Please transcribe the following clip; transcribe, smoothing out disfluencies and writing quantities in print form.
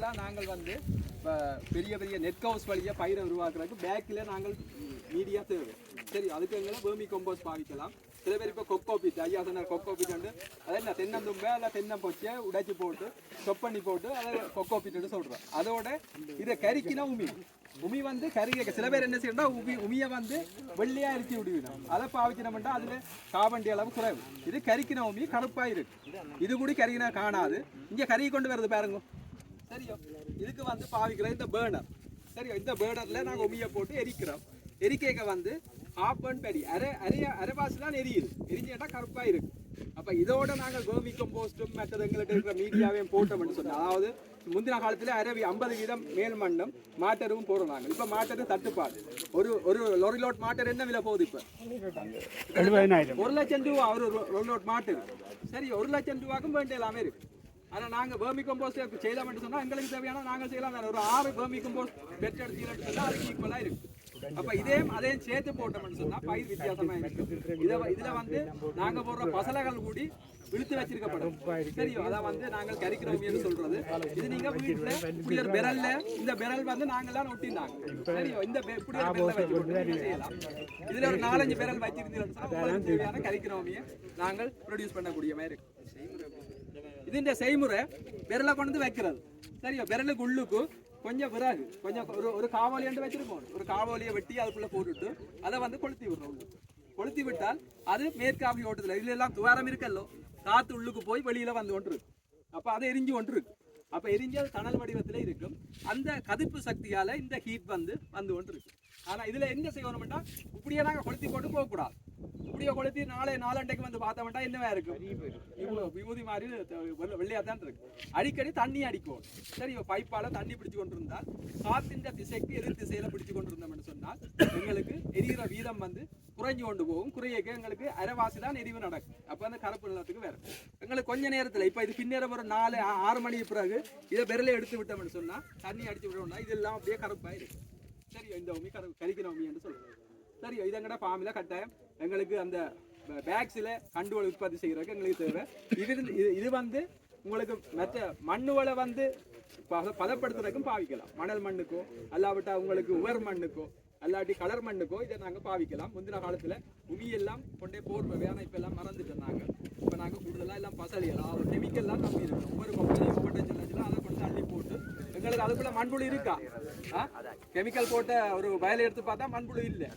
இதெல்லாம் நாங்கள் வந்து பெரிய பெரிய நெட் ஹவுஸ் வழியாக பயிரை உருவாக்குறதுக்கு பேக்கில் நாங்கள் மீடியா தேவை. சரி, அதுக்கு எங்களை வேர்மி கம்போஸ்ட் பாவிக்கலாம். சில பேர் இப்போ கொக்கோ பீட், ஐயா சொன்னார் கொக்கோ பீட் வந்து அதை என்ன தென்னந்தும்பை இல்லை தென்னம்பொச்சை உடைச்சி போட்டு ஸ்டொப் பண்ணி போட்டு அதை கொக்கோ பீட்டு சொல்கிறோம். அதோட இதை கறிக்கினா உமி வந்து கருக சில பேர் என்ன செய்யணும்னா உமியை வந்து வெள்ளையா இறுக்கி விடுவிடும். அதை பாவிக்கணும்னா அதுல காபன் டை அளவு குறைவு. இது கறிக்கின உமி கருப்பா இருக்கு. இது கூட கறிக்கினா காணாது. இங்க கறி கொண்டு வருது பாருங்க. சரியோ, இதுக்கு வந்து பாவிக்கிற இந்த பேர்னர். சரியோ, இந்த பேர்னர்ல நாங்கள் உமியை போட்டு எரிக்கிறோம். எரிக்கைக்கு வந்து காபன் படி அரைவாசி தான் எரியுது. எரிஞ்சேட்டா கருப்பா இருக்கு. அப்ப இதோட நாங்கள் வேர்மி கம்போஸ்டும் மற்றது எங்கள்கிட்ட இருக்கிற மீடியாவையும் போட்டோம்னு சொன்னோம். அதாவது முந்தின காலத்தில் 50% மேல் மண்ணும் மாட்டரும் போடுறாங்க. இப்போ மாட்டரும் தட்டுப்பாடு. ஒரு லொரி லோட் மாட்டர் என்ன விலை போகுது? இப்போ 1,00,000 ரூபா ஒரு லொரி லோட் மாட்டு. சரி, 1,00,000 ரூபாய்க்கும் வேண்டிய எல்லாமே இருக்கு. ஆனால் நாங்கள் வேர்மி கம்போஸ்ட் செய்யலாம்னு சொன்னால் எங்களுக்கு தேவையான நாங்கள் செய்யலாம். ஒரு 6 வேர்மி கம்போஸ்ட் பெட் எடுத்தீங்கன்னு சொன்னால் அதுக்கு ஈக்குவலாக இருக்கு. அப்ப அதையும் சேர்த்து போட்டோம்னு சொன்னா பயிர் வித்தியாசமா இருக்கு. இதுல வந்து நாங்க போடுற பசலைகள் கூடி இழுத்து வச்சிருக்கப்படும். சரியோ, அதான் வந்து நாங்கள் கறிக்கிறோம் சொல்றது. இது நீங்க வீட்டுல இப்படி ஒரு பெரல்ல இந்த பெரல் வந்து நாங்கெல்லாம் ஒட்டினாங்க. சரியோ, இந்த இப்படி ஒரு பெரல் வச்சு செய்யலாம். இதுல ஒரு 4-5 பெரல் வச்சிருந்தீங்கன்னா உங்களுக்கு தேவையான கறிக்கிறோமியை நாங்கள் ப்ரொடியூஸ் பண்ணக்கூடிய மாதிரி இருக்கு. இதுன்ற செய்முறை பெரலை கொண்டு வைக்கிறது. சரியோ, பெரலுக்கு உள்ளுக்கு கொஞ்சம் விறகு கொஞ்சம் ஒரு காவாலி என்று வச்சிருக்கோம். ஒரு காவாலியை வெட்டி அதுக்குள்ள போட்டுட்டு அதை வந்து கொளுத்தி விடுறோம். கொளுத்தி விட்டால் அது மேற்காவி ஓட்டத்தில் இதுல எல்லாம் துவாரம் இருக்கல்லோ, காத்து உள்ளுக்கு போய் வெளியில வந்து ஒன்று இருக்கு. அப்ப அதை எரிஞ்சு ஒன்று இருக்கு. அப்ப எரிஞ்சு அது தணல் வடிவத்துல இருக்கும். அந்த கதிர்ப்பு சக்தியால இந்த ஹீட் வந்து ஒன்று இருக்கு. ஆனா இதுல என்ன செய்யணும்னா இப்படியே நாங்க கொளுத்தி போட்டு போகக்கூடாது. இப்படியே கொளுத்தி நாலண்டைக்கு வந்து பார்த்தோம்னா என்னவா இருக்கும்? விபூதி மாதிரி வெள்ளையா தான் இருக்கு. அடிக்கடி தண்ணி அடிக்கும். சரி, பைப்பால தண்ணி பிடிச்சு கொண்டிருந்தால் காத்தின் திசைக்கு எதிர் திசையில பிடிச்சு கொண்டிருந்தோம்னு சொன்னால் எங்களுக்கு எரிகிற வீதம் வந்து குறைஞ்சு கொண்டு போகும். குறையக்க எங்களுக்கு அரைவாசி தான் எரிவு நடக்கும். அப்ப அந்த கருப்பு நிலத்துக்கு வேற எங்களுக்கு கொஞ்ச நேரத்துல இப்ப இது பின்னேரம் ஒரு 4-6 மணிக்கு பிறகு இதை விரலை எடுத்து விட்டோம்னு சொன்னா தண்ணி அடிச்சு விடணும்னா இதெல்லாம் அப்படியே கருப்பாயிருக்கு. சரியோ, இந்த உமி கறிக்கிற உமி என்று சொல்லுவோம். சரியோ, இதங்கட பாமில கட்டாயம் எங்களுக்கு அந்த பேக்ஸில் கண்டுவளை உற்பத்தி செய்கிறதுக்கு எங்களுக்கு தேவை. இது வந்து உங்களுக்கு மற்ற மண்ணுவளை வந்து பதப்படுத்துறதுக்கும் பாவிக்கலாம். மணல் மண்ணுக்கோ அல்லாவிட்டா உங்களுக்கு உவர் மண்ணுக்கோ அல்லாட்டி கலர் மண்ணுக்கோ இதை நாங்கள் பாவிக்கலாம். முந்தின காலத்தில் உமியெல்லாம் கொண்டே போர்வை வேணா இப்போ எல்லாம் மறந்துட்டோம். நாங்கள் இப்போ நாங்கள் கூடுதலாக எல்லாம் பசலியெல்லாம் கெமிக்கல்லாம் நம்பி இருக்கோம். ஒவ்வொரு கம்பெனி ஒவ்வொரு சின்ன அதை கொண்டு அள்ளி போட்டு எங்களுக்கு அதுக்குள்ள மண்புழு இருக்கா? கெமிக்கல் போட்ட ஒரு வயலை எடுத்து பார்த்தா மண்புழு இல்லை.